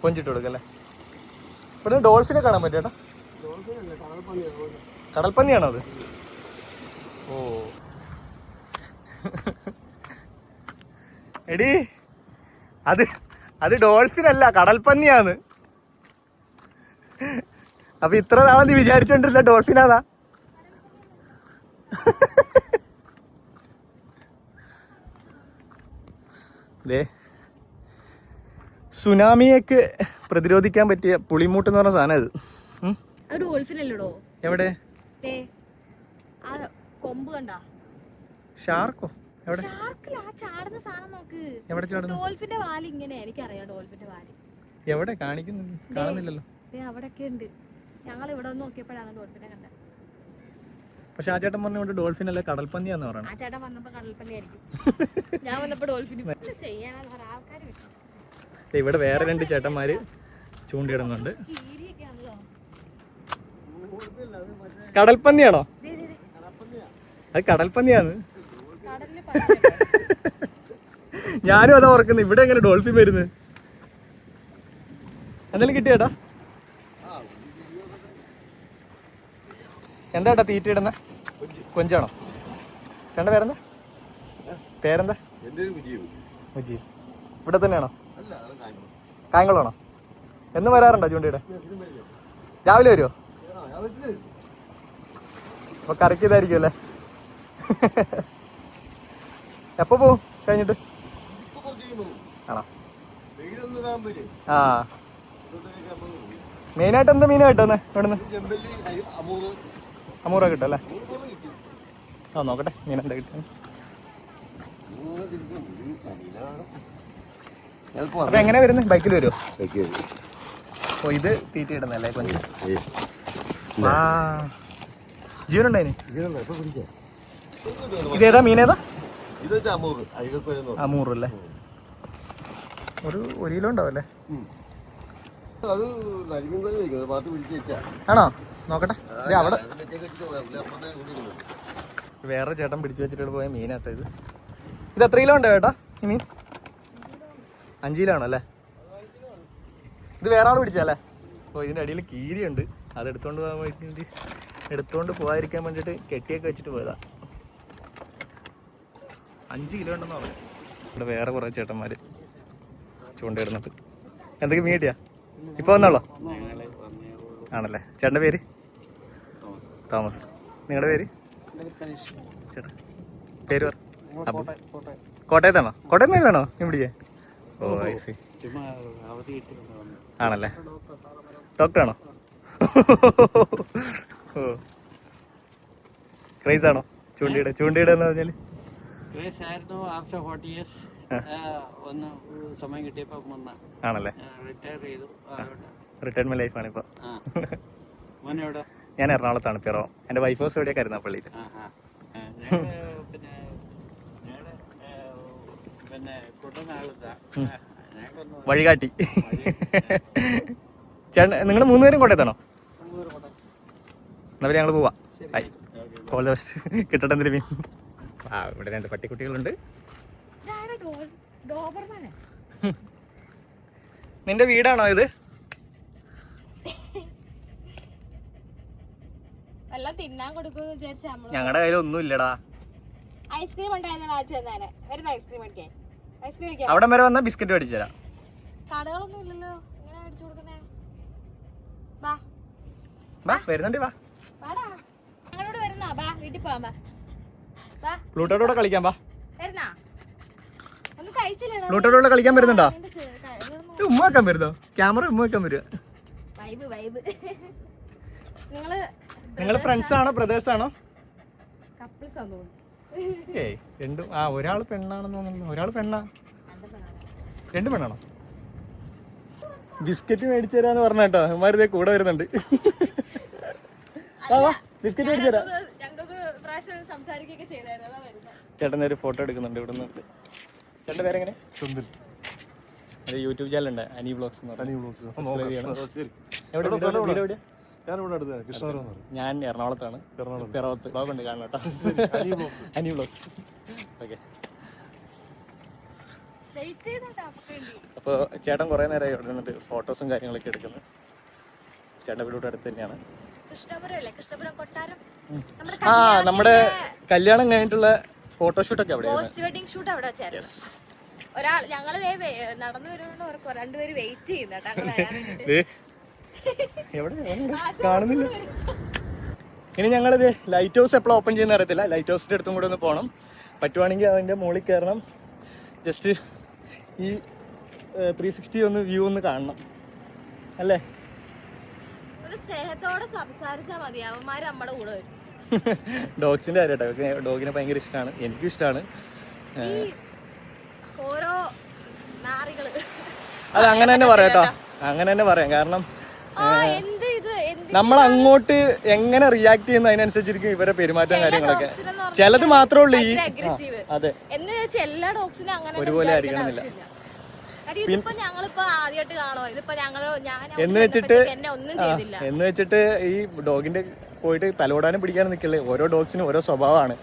കൊഞ്ചിട്ട് കൊടുക്കല്ലേ? ഇവിടെ ഡോൾഫിനെ കാണാൻ പറ്റും ചേട്ടാ? കടൽപ്പന്നിയാണോ അത്? ഓ എടി, അത് ഡോൾഫിനല്ല, കടൽപ്പന്നിയാന്ന്. അപ്പൊ ഇത്ര നാളെ നീ വിചാരിച്ചോണ്ടിരുന്ന ഡോൾഫിനാതാ? സുനാമിയൊക്കെ പ്രതിരോധിക്കാൻ പറ്റിയ പുളിമൂട്ട് എന്ന് പറഞ്ഞ സാധനം ഇത്. എവിടെ? കൊമ്പ് കണ്ട ഷാർക്കോ? എവിടെ? എവിടെ ചാടുന്നു? ഡോൾഫിന്റെ വാല് ഇങ്ങനെ, എനിക്കറിയാം ഡോൾഫിന്റെ വാല്. എവിടെ കാണിക്കുന്നുണ്ട്? കാണുന്നില്ലല്ലോ. അവിടെയൊക്കെ ഉണ്ട്. ഞങ്ങൾ ഇവിടെ വന്ന് നോക്കിയപ്പോഴാണ് ഡോൾഫിനെ കണ്ടത്. പക്ഷെ ആ ചേട്ടൻ പറഞ്ഞോണ്ട് ഡോൾഫിൻ അല്ല കടൽപ്പന്നിയാന്ന് പറയണം. ആ ചേട്ടൻ വന്നപ്പോ കടൽപ്പന്നി ആയിരിക്കും, ഞാൻ വന്നപ്പോ ഡോൾഫിൻ. ചെയ്യാനാണ് ആൾക്കാർ. ഇവിടെ വേറെ 2 ചേട്ടന്മാര് ചൂണ്ടിയിടുന്നുണ്ട്. കടൽപ്പന്നിയാണോ? അത് കടൽപ്പന്നിയാണ്. ഞാനും അതാ ഓർക്കുന്നത്. ഇവിടെ എങ്ങനെ ഡോൾഫിൻ വരുന്നത്? എന്തെങ്കിലും കിട്ടിയേട്ടാ? എന്താ ഏട്ടാ തീറ്റ ഇടുന്ന? കൊഞ്ചാണോ? ചേട്ടൻ്റെ പേരെന്താ? പേരെന്താ? മുജി. ഇവിടെ തന്നെയാണോ? കായംകുളമാണോ? എന്ന് വരാറുണ്ടോ ചൂണ്ടയുടെ? രാവിലെ വരുമോ? അപ്പൊ കറക്കിയതായിരിക്കും അല്ലേ? എപ്പോ പോവും കഴിഞ്ഞിട്ട്? ആണോ? ആ, മെയിനായിട്ട് എന്താ മീനാ കിട്ടുന്നെ ഇവിടുന്ന്? അമൂറ കിട്ടും അല്ലേ? ആ നോക്കട്ടെ മീൻ എന്താ കിട്ടുന്നത്. അപ്പൊ എങ്ങനെയാ വരുന്നത്? ബൈക്കിൽ വരുമോ? ഓ, ഇത് തീറ്റ ഇടുന്നല്ലേ കൊഞ്ച്? ആ, ജീവനുണ്ടായിന്. ഇതേതാ മീനേതാ? അമൂറ് അല്ലേ? ഒരു കിലോ ഉണ്ടാവല്ലേ? ആണോ? നോക്കട്ടെ. അവിടെ വേറെ ചേട്ടൻ പിടിച്ചു വെച്ചിട്ട് പോയ മീനാട്ടോ ഇത്. ഇത് എത്ര കിലോ ഉണ്ടോ ചേട്ടാ ഈ മീൻ? 5 കിലോ ആണോ അല്ലേ? ഇത് വേറെ ആൾ പിടിച്ചല്ലേ? ഓ, ഇതിൻ്റെ അടിയിൽ കീരിയുണ്ട്. അത് എടുത്തോണ്ട് പോകാതിരിക്കാൻ വേണ്ടിയിട്ട് കെട്ടിയൊക്കെ വെച്ചിട്ട് പോയതാ. 5 കിലോ ഉണ്ടെന്ന് പറഞ്ഞു. ഇവിടെ വേറെ കുറേ ചേട്ടന്മാർ ചൂണ്ടയിടുന്നുണ്ട്. എന്തൊക്കെ മീൻ കിട്ടിയാ? ഇപ്പൊ വന്നാളോ? ആണല്ലേ? ചേട്ടൻ്റെ പേര്? തോമസ്. നിങ്ങളുടെ പേര്? ചേട്ടാ പേര് പറ. കോട്ടയത്താണോ? കോട്ടയത്ത് നിന്നാണോ നീ പിടിക്കാൻ? ഓ, ഐ സി. ആണല്ലേ? ഡോക്ടറാണോ? ഓ, ക്രൈസ് ആണോ ചൂണ്ടയുടെ എന്ന് പറഞ്ഞാല്? ആഫ്റ്റർ 40 years ഒന്ന് സമയം കിട്ടിയപ്പോ ആണല്ലേ? റിട്ടയർ ചെയ്തു. റിട്ടയർമെന്റ് ലൈഫാണ് ഇപ്പൊ. മോനെവിടെ? ഞാൻ എറണാകുളത്താണ്, പിറവം. എന്റെ വൈഫ് ഹൗസ് എവിടെയാ? കരുനാപ്പള്ളിയിൽ. വഴികാട്ടി. ചേട്ടൻ നിങ്ങൾ 3 പേരും കോട്ടയത്താണോ? എന്നാ ഞങ്ങൾ പോവാ. All the best. കിട്ടട്ടെ എന്തെങ്കിലും മീൻ. ആ, ഇവിടെ 2 പട്ടിക്കുട്ടികളുണ്ട്. നിന്റെ വീടാണോ ഇത്? ഞങ്ങളുടെ കയ്യിൽ ഒന്നും ഇല്ലടാ. ഐസ്ക്രീം അവിടെ വരെ വന്നാ ബിസ്ക്കറ്റ് മേടിച്ചു തരാം. കടകളൊന്നും ഇല്ലല്ലോ, ഇങ്ങനെ മേടിച്ചു കൊടുക്കുന്നേ. വരുന്നുണ്ട്. വാ, ഞങ്ങളോട് വരുന്നാ? ബാ, വീട്ടിൽ പോവാം. ബാ, പ്ലൂട്ടോടെ കളിക്കാൻ. വാ, വരുന്നാ? ഒന്നും കഴിച്ചില്ലല്ലോ. പ്ലൂട്ടോടെ കളിക്കാൻ വരുന്നുണ്ടോ? ഉമ്മ വെക്കാൻ വരുന്നോ? ക്യാമറ ഉമ്മ വെക്കാൻ വരുക. വൈബ്. നിങ്ങള് ഫ്രണ്ട്സ് ആണോ ബ്രദേഴ്സ് ആണോ? കപ്പിൾസ് ആണോ? ഏയ്, രണ്ടും. ആ, ഒരാൾ പെണ്ണാണെന്ന് തോന്നുന്നു. ഒരാൾ പെണ്ണാ. 2 പെണ്ണാണോ? ബിസ്ക്കറ്റ് മേടിച്ചു തരാന്ന് പറഞ്ഞ കേട്ടോ. ഇമാരിതേ കൂടെ വരുന്നുണ്ട്. ബിസ്ക്കറ്റ് മേടിച്ചു തരാം. ചേട്ടൻ ഒരു ഫോട്ടോ എടുക്കുന്നുണ്ട് ഇവിടെ നിന്ന്. ചേട്ടൻ്റെ പേരെങ്ങനെ? സുന്ദർ. അത് യൂട്യൂബ് ചാനൽ ഉണ്ട്, അനി വ്ളോഗ്സ് എന്ന് പറഞ്ഞാൽ. ഞാൻ എറണാകുളത്താണ്. പിറവത്ത് ബ്ലോഗുണ്ട്, കാണണം കേട്ടോ. അനി വ്ളോഗ്സ്. ഓക്കെ. അപ്പോൾ ചേട്ടൻ കുറേ നേരമായി ഇവിടെ നിന്നിട്ട് ഫോട്ടോസും കാര്യങ്ങളൊക്കെ എടുക്കുന്നത്. ചേട്ടൻ്റെ വീട് അടുത്ത് തന്നെയാണ്. ആ, നമ്മുടെ കല്യാണം കഴിഞ്ഞിട്ടുള്ള ഫോട്ടോഷൂട്ടൊക്കെ അവിടെ. പോസ്റ്റ് വെഡിങ് ഷൂട്ട് അവിടെ വെച്ചായിരുന്നു. ഒരാൾ ഞങ്ങള് നടന്നു വരുന്നോണ്ട് 2 പേര് വെയിറ്റ് ചെയ്യുന്നുണ്ട്. കാണുന്നില്ല. ഇനി ഞങ്ങളിത് ലൈറ്റ് ഹൗസ് എപ്പോഴും ഓപ്പൺ ചെയ്യുന്ന അറിയത്തില്ല. ലൈറ്റ് ഹൗസിന്റെ അടുത്തും കൂടെ ഒന്ന് പോകണം. പറ്റുവാണെങ്കിൽ അതിന്റെ മുകളിൽ കയറണം. ജസ്റ്റ് ഈ 360 ഒന്ന് വ്യൂ ഒന്ന് കാണണം അല്ലേ? ഒരു സ്നേഹത്തോടെ സംസാരിച്ചാൽ മതി, അവന്മാര് നമ്മുടെ കൂടെ വരും. ഡോഗ്സിന്റെ കാര്യം. ഡോഗിനെ ഭയങ്കര ഇഷ്ടമാണ്, എനിക്കും ഇഷ്ടമാണ്. ഓരോ നാറികള് അത് അങ്ങനെ തന്നെ പറയാം കേട്ടോ, അങ്ങനെ തന്നെ പറയാം. കാരണം നമ്മൾ അങ്ങോട്ട് എങ്ങനെ റിയാക്ട് ചെയ്യുന്ന അതിനനുസരിച്ചിരിക്കും ഇവരെ പെരുമാറ്റം കാര്യങ്ങളൊക്കെ. ചിലത് മാത്രമേ ഉള്ളൂ ഈ അതെ ഒരുപോലെ ആയിരിക്കണമെന്നില്ല. എന്ന് വെച്ചിട്ട് ഈ ഡോഗിന്റെ പോയിട്ട് തലോടാനും പിടിക്കാനും നിൽക്കില്ലേ. ഓരോ ഡോഗ്സിനും ഓരോ സ്വഭാവമാണ്.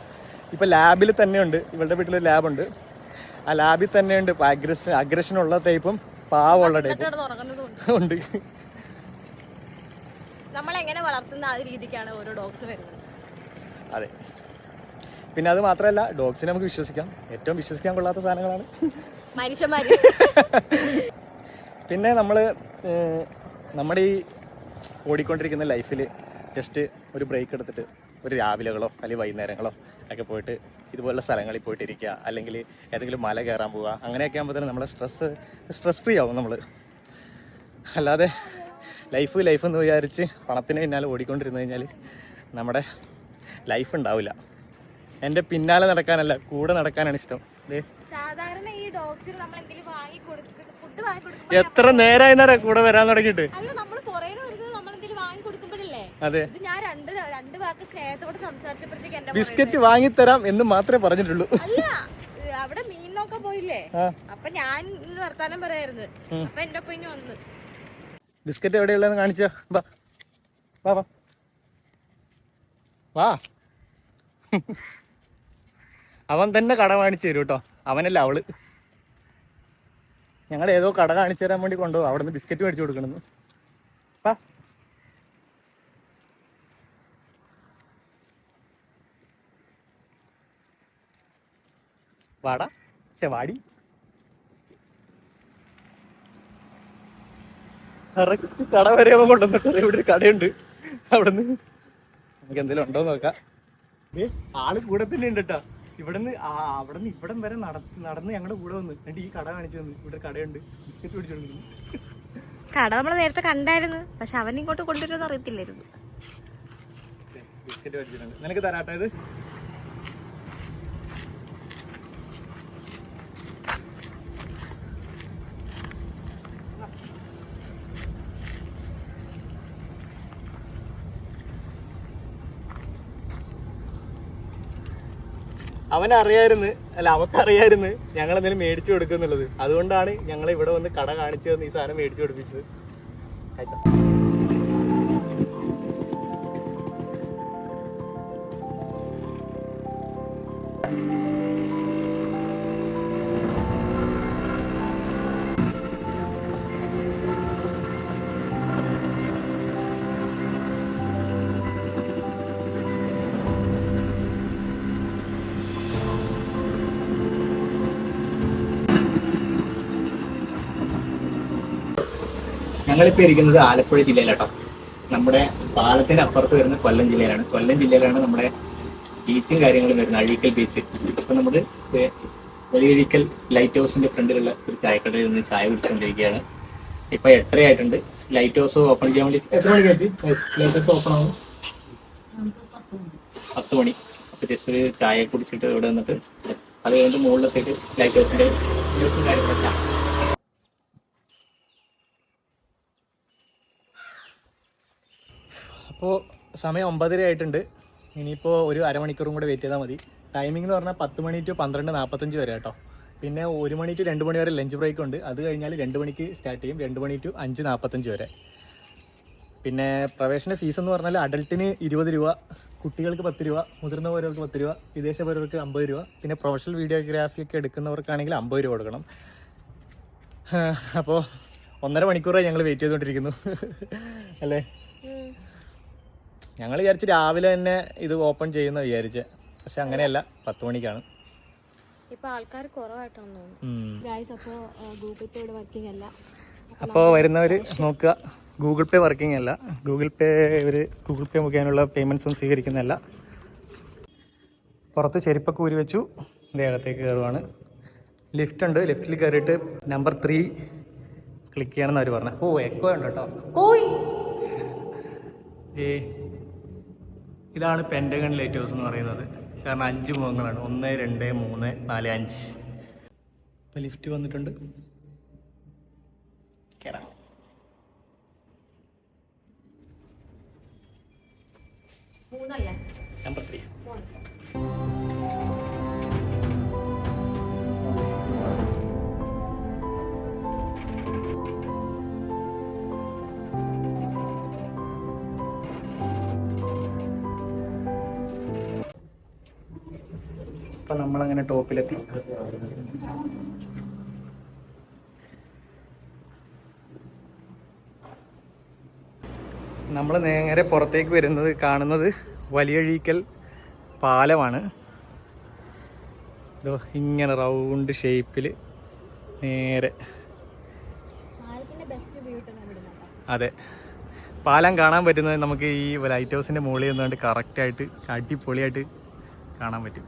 ഇപ്പൊ ലാബിൽ തന്നെയുണ്ട്, ഇവളുടെ വീട്ടിലൊരു ലാബുണ്ട്. ആ ലാബിൽ തന്നെയുണ്ട് അഗ്രഷനുള്ള ടൈപ്പും പാവമുള്ള ടൈപ്പും ഉണ്ട്. നമ്മളെങ്ങനെ വളർത്തുന്ന ആ രീതിക്കാണ് ഓരോ ഡോഗ്സ് വരുന്നത്. അതെ. പിന്നെ അത് മാത്രമല്ല, ഡോഗ്സിനെ നമുക്ക് വിശ്വസിക്കാം. ഏറ്റവും വിശ്വസിക്കാൻ കൊള്ളാത്ത സാധനങ്ങളാണ് മനുഷ്യന്മാര്. പിന്നെ നമ്മുടെ ഈ ഓടിക്കൊണ്ടിരിക്കുന്ന ലൈഫിൽ ജസ്റ്റ് ഒരു ബ്രേക്ക് എടുത്തിട്ട് ഒരു രാവിലെകളോ അല്ലെങ്കിൽ വൈകുന്നേരങ്ങളോ ഒക്കെ പോയിട്ട് ഇതുപോലുള്ള സ്ഥലങ്ങളിൽ പോയിട്ടിരിക്കുക, അല്ലെങ്കിൽ ഏതെങ്കിലും മല കയറാൻ പോവുക, അങ്ങനെയൊക്കെ ആകുമ്പോൾ തന്നെ നമ്മുടെ സ്ട്രെസ് ഫ്രീ ആവും നമ്മൾ. അല്ലാതെ ലൈഫ് എന്ന് വിചാരിച്ച് പണത്തിന് പിന്നാലെ ഓടിക്കൊണ്ടിരുന്നു കഴിഞ്ഞാൽ നമ്മുടെ ലൈഫ് ഉണ്ടാവില്ല. എൻ്റെ പിന്നാലെ നടക്കാനല്ല, കൂടെ നടക്കാനാണ് ഇഷ്ടം. സാധാരണ ഈ ഡോഗ്സിന് നമ്മൾ എന്തെങ്കിലും ഫുഡ് വാങ്ങി കൊടുക്കുമ്പോൾ എത്ര നേരമായി കൂടെ വരാൻ തുടങ്ങിയിട്ട്. അല്ല, നമ്മൾ പുറകിൽ വരുന്നത് നമ്മൾ എന്തെങ്കിലും വാങ്ങി കൊടുക്കുമ്പോഴല്ലേ. അതെ, ഇത് ഞാൻ രണ്ട് വാക്ക് സ്നേഹത്തോട് സംസാരിച്ചപ്പോഴത്തേക്ക് എന്റെ ബിസ്ക്കറ്റ് വാങ്ങിത്തരാം എന്ന് മാത്രമേ പറഞ്ഞിട്ടുള്ളൂ. അല്ല, അവിടെ മീൻ നോക്കാൻ പോയില്ലേ, അപ്പൊ ഞാൻ ഇന്ന് വർത്താനം പറയായിരുന്നു. അപ്പൊ എന്റെ ഒപ്പം ഇനി വന്ന് ബിസ്ക്കറ്റ് എവിടെയുള്ളതെന്ന് കാണിച്ചാ. വാ വാ വാ വാ. അവൻ തന്നെ കട കാണിച്ചു തരും കേട്ടോ, അവനല്ല അവള്. ഞങ്ങൾ ഏതോ കട കാണിച്ചു തരാൻ വേണ്ടി കൊണ്ടുപോകും, അവിടെ നിന്ന് ബിസ്ക്കറ്റ് മേടിച്ചു കൊടുക്കണമെന്ന്. വാ. വാടാ വാടി. കറക്റ്റ് കട വരെ അവൻ കൊണ്ടുവന്നിട്ട് ഇവിടെ ഒരു കടയുണ്ട്, അവിടെ നിന്ന് നമുക്ക് എന്തെങ്കിലും ഉണ്ടോ നോക്കാം. ആള് കൂടെ തന്നെ ഉണ്ട് കേട്ടോ. അവിടെ നിന്ന് ഇവിടം വരെ നടന്ന് ഞങ്ങളുടെ കൂടെ വന്ന് എന്നിട്ട് ഈ കട കാണിച്ചു തന്നു. ഇവിടെ കടയുണ്ട്, ബിസ്ക്കറ്റ് പിടിച്ചോണ്ടിരുന്നു. കട നമ്മള് നേരത്തെ കണ്ടായിരുന്നു, പക്ഷെ അവൻ ഇങ്ങോട്ട് കൊണ്ടുവരുമെന്ന് അറിയത്തില്ലായിരുന്നു. ബിസ്ക്കറ്റ് മേടിച്ചിട്ടുണ്ട്, നിനക്ക് തരാട്ടെ ഇത്. അവനറിയായിരുന്നു, അല്ല അവക്കറിയായിരുന്നു ഞങ്ങൾ എന്തെങ്കിലും മേടിച്ചു കൊടുക്കുന്നുള്ളത്. അതുകൊണ്ടാണ് ഞങ്ങൾ ഇവിടെ വന്ന് കട കാണിച്ചു തന്ന് ഈ സാധനം മേടിച്ചു കൊടുപ്പിച്ചത്. ഞങ്ങളിപ്പോൾ ഇരിക്കുന്നത് ആലപ്പുഴ ജില്ലയിലാട്ടോ. നമ്മുടെ പാലത്തിന് അപ്പുറത്ത് വരുന്ന കൊല്ലം ജില്ലയിലാണ്. കൊല്ലം ജില്ലയിലാണ് നമ്മുടെ ബീച്ചും കാര്യങ്ങളും വരുന്നത്, അഴീക്കൽ ബീച്ച്. ഇപ്പം നമ്മൾ വലിയഴീക്കൽ ലൈറ്റ് ഹൗസിന്റെ ഫ്രണ്ടിലുള്ള ഒരു ചായക്കടയിൽ നിന്ന് ചായ കുടിച്ചുകൊണ്ടിരിക്കുകയാണ്. ഇപ്പം 8:30 ആയിട്ടുണ്ട്. ലൈറ്റ് ഹൗസ് ഓപ്പൺ ചെയ്യാൻ വേണ്ടി എത്ര മണിക്ക് വെച്ച് ലൈറ്റ് ഹൗസ് ഓപ്പൺ ആവും? 10 മണി. അപ്പോൾ ജസ്റ്റ് ഒരു ചായ കുടിച്ചിട്ട് ഇവിടെ വന്നിട്ട് അത് കഴിഞ്ഞിട്ട് മുകളിലത്തേക്ക് ലൈറ്റ് ഹൗസിന്റെ ന്യൂസും കാര്യങ്ങളൊക്കെ. അപ്പോൾ സമയം 9:30 ആയിട്ടുണ്ട്. ഇനിയിപ്പോൾ ഒരു അരമണിക്കൂറും കൂടെ വെയിറ്റ് ചെയ്താൽ മതി. ടൈമിംഗ് എന്ന് പറഞ്ഞാൽ 10 മണി ടു 12:45 വരെ കേട്ടോ. പിന്നെ 1 മണി ടു 2 മണി വരെ ലഞ്ച് ബ്രേക്ക് ഉണ്ട്. അത് കഴിഞ്ഞാൽ 2 മണിക്ക് സ്റ്റാർട്ട് ചെയ്യും, 2 മണി ടു 5:45 വരെ. പിന്നെ പ്രവേശന ഫീസ് എന്ന് പറഞ്ഞാൽ അഡൽട്ടിന് 20 രൂപ, കുട്ടികൾക്ക് 10 രൂപ, മുതിർന്ന പൗരർക്ക് 10 രൂപ, വിദേശ പൗരർക്ക് 50 രൂപ, പിന്നെ പ്രൊഫഷണൽ വീഡിയോഗ്രാഫി ഒക്കെ എടുക്കുന്നവർക്കാണെങ്കിൽ 50 രൂപ കൊടുക്കണം. അപ്പോൾ 1.5 മണിക്കൂറായി ഞങ്ങൾ വെയിറ്റ് ചെയ്തുകൊണ്ടിരിക്കുന്നു അല്ലേ. ഞങ്ങൾ വിചാരിച്ച് രാവിലെ തന്നെ ഇത് ഓപ്പൺ ചെയ്യുന്ന വിചാരിച്ചേ, പക്ഷെ അങ്ങനെയല്ല, 10 മണിക്കാണ്. അപ്പോൾ വരുന്നവർ നോക്കുക, ഗൂഗിൾ പേ വർക്കിംഗ് അല്ല. ഗൂഗിൾ പേ മുഖേനയുള്ള പേയ്മെൻറ്റ്സും സ്വീകരിക്കുന്നതല്ല. പുറത്ത് ചെരുപ്പൊക്കെ ഊരി വെച്ചു, ദേഹത്തേക്ക് കയറുവാണ്. ലിഫ്റ്റ് ഉണ്ട്, ലിഫ്റ്റിൽ കയറിയിട്ട് നമ്പർ 3 ക്ലിക്ക് ചെയ്യണമെന്ന് അവർ പറഞ്ഞു. ഓ എക്കോ ഉണ്ട് കേട്ടോ. ഇതാണ് പെൻറ്റഗൺ ലൈറ്റ് ഹൗസ് എന്ന് പറയുന്നത്. കാരണം 5 മുഖങ്ങളാണ്, 1, 2, 3, 4, 5. ഇപ്പം ലിഫ്റ്റ് വന്നിട്ടുണ്ട്, കയറാം. നമ്പർ 3. അപ്പം നമ്മളങ്ങനെ ടോപ്പിലെത്തി. നമ്മൾ നേരെ പുറത്തേക്ക് കാണുന്നത് വലിയഴീക്കൽ പാലമാണ്. ഇതോ ഇങ്ങനെ റൗണ്ട് ഷേപ്പിൽ നേരെ. അതെ, പാലം കാണാൻ പറ്റുന്നത് നമുക്ക് ഈ ലൈറ്റ് ഹൗസിൻ്റെ മുകളിൽ നിന്നുകൊണ്ട് കറക്റ്റായിട്ട് അടിപൊളിയായിട്ട് കാണാൻ പറ്റും.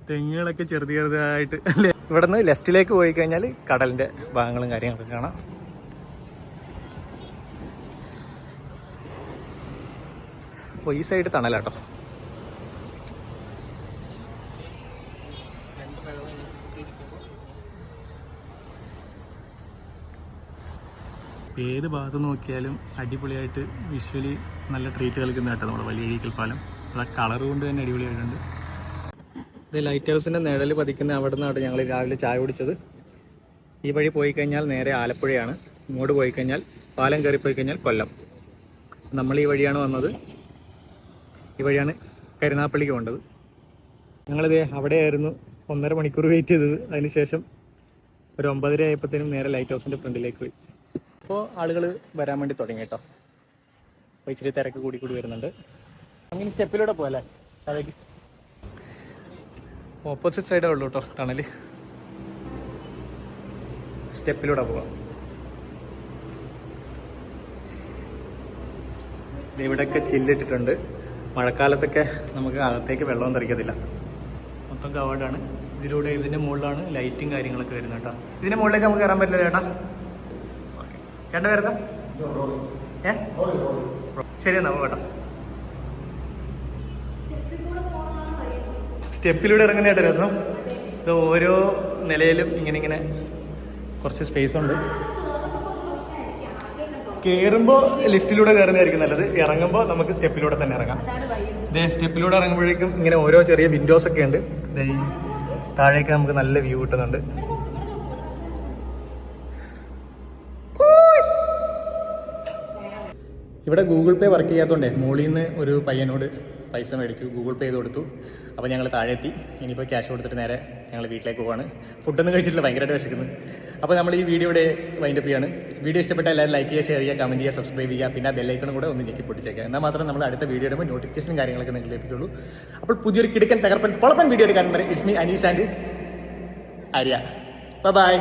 തെങ്ങുകളൊക്കെ ചെറുതായിട്ട് അല്ലേ. ഇവിടെ നിന്ന് ലെഫ്റ്റിലേക്ക് പോയി കഴിഞ്ഞാൽ കടലിൻ്റെ ഭാഗങ്ങളും കാര്യങ്ങളൊക്കെ കാണാം. അപ്പോൾ ഈ സൈഡ് തണലാട്ടോ. ഏത് ഭാഗത്ത് നോക്കിയാലും അടിപൊളിയായിട്ട് വിഷ്വലി നല്ല ട്രീറ്റ് കളിക്കുന്ന കേട്ടോ നമ്മുടെ വലിയ അഴീക്കൽ പാലം. അത് ആ കളർ കൊണ്ട് തന്നെ അടിപൊളിയായിട്ടുണ്ട്. ഇത് ലൈറ്റ് ഹൗസിൻ്റെ നിഴൽ പതിക്കുന്ന അവിടെ നിന്നാണ് ഞങ്ങൾ രാവിലെ ചായ കുടിച്ചത്. ഈ വഴി പോയി കഴിഞ്ഞാൽ നേരെ ആലപ്പുഴയാണ്. ഇങ്ങോട്ട് പോയി കഴിഞ്ഞാൽ പാലം കയറി പോയി കഴിഞ്ഞാൽ കൊല്ലം. നമ്മൾ ഈ വഴിയാണ് വന്നത്. ഈ വഴിയാണ് കരുനാപ്പള്ളിക്ക് പോകേണ്ടത്. ഞങ്ങളിത് അവിടെയായിരുന്നു 1.5 മണിക്കൂർ വെയിറ്റ് ചെയ്തത്. അതിനുശേഷം ഒരു 9:30 ആയപ്പോഴത്തേനും നേരെ ലൈറ്റ് ഹൗസിൻ്റെ ഫ്രണ്ടിലേക്ക് പോയി. ഇപ്പോൾ ആളുകൾ വരാൻ വേണ്ടി തുടങ്ങി കേട്ടോ. അപ്പോൾ ഇച്ചിരി തിരക്ക് കൂടി വരുന്നുണ്ട്. അങ്ങനെ സ്റ്റെപ്പിലൂടെ പോകല്ലേ അതേക്ക്. ഓപ്പോസിറ്റ് സൈഡേ ഉള്ളൂ കേട്ടോ തണൽ. സ്റ്റെപ്പിലൂടെ പോവാം. ഇവിടെയൊക്കെ ചില്ലിട്ടിട്ടുണ്ട്. മഴക്കാലത്തൊക്കെ നമുക്ക് അകത്തേക്ക് വെള്ളം തെറിക്കത്തില്ല. മൊത്തം കവേർഡാണ്. ഇതിലൂടെ ഇതിൻ്റെ മുകളിലാണ് ലൈറ്റും കാര്യങ്ങളൊക്കെ വരുന്നത് കേട്ടോ. ഇതിൻ്റെ മുകളിലേക്ക് നമുക്ക് കയറാൻ പറ്റില്ല ചേട്ടാ. ഓക്കെ, ചേട്ടാ വരുന്ന ശരി എന്നാ കേട്ടോ. സ്റ്റെപ്പിലൂടെ ഇറങ്ങുന്നതായിട്ട് രസം. ഇത് ഓരോ നിലയിലും ഇങ്ങനെ കുറച്ച് സ്പേസ് ഉണ്ട്. കയറുമ്പോൾ ലിഫ്റ്റിലൂടെ കയറുന്നതായിരിക്കും നല്ലത്. ഇറങ്ങുമ്പോൾ നമുക്ക് സ്റ്റെപ്പിലൂടെ തന്നെ ഇറങ്ങാം. ഇതേ സ്റ്റെപ്പിലൂടെ ഇറങ്ങുമ്പോഴേക്കും ഇങ്ങനെ ഓരോ ചെറിയ വിൻഡോസ് ഒക്കെ ഉണ്ട്. ഈ താഴേക്ക് നമുക്ക് നല്ല വ്യൂ കിട്ടുന്നുണ്ട്. ഇവിടെ ഗൂഗിൾ പേ വർക്ക് ചെയ്യാത്തതുകൊണ്ടേ മുകളിൽ നിന്ന് ഒരു പയ്യനോട് പൈസ മേടിച്ചു, ഗൂഗിൾ പേ ചെയ്ത് കൊടുത്തു. അപ്പോൾ ഞങ്ങൾ താഴെ എത്തി. ഇനിയിപ്പോൾ ക്യാഷ് കൊടുത്തിട്ട് നേരെ ഞങ്ങൾ വീട്ടിലേക്ക് പോവാണ്. ഫുഡൊന്നും കഴിച്ചിട്ടില്ല, ഭയങ്കരമായിട്ട് വിശക്കുന്നു. അപ്പോൾ നമ്മൾ ഈ വീഡിയോയുടെ വൈൻഡപ്പ് ചെയ്യാണ്. വീഡിയോ ഇഷ്ടപ്പെട്ട എല്ലാവരും ലൈക്ക് ചെയ്യുക, ഷെയർ ചെയ്യുക, കമൻറ്റ് ചെയ്യുക, സബ്സ്ക്രൈബ് ചെയ്യുക. പിന്നെ ബെല്ലൈക്കണും കൂടെ ഒന്ന് ഞെക്കി പൊട്ടിച്ചേക്കുക. എന്നാൽ മാത്രം നമ്മൾ അടുത്ത വീഡിയോ ഇടുമ്പോൾ നോട്ടിഫിക്കേഷനും കാര്യങ്ങളൊക്കെ നിങ്ങൾ ലഭിക്കുള്ളൂ. അപ്പോൾ പുതിയൊരു കിടക്കൻ തകർപ്പൻ പൊളപ്പൻ വീഡിയോ എടുക്കാൻ it's me Aneesh and Arya. By.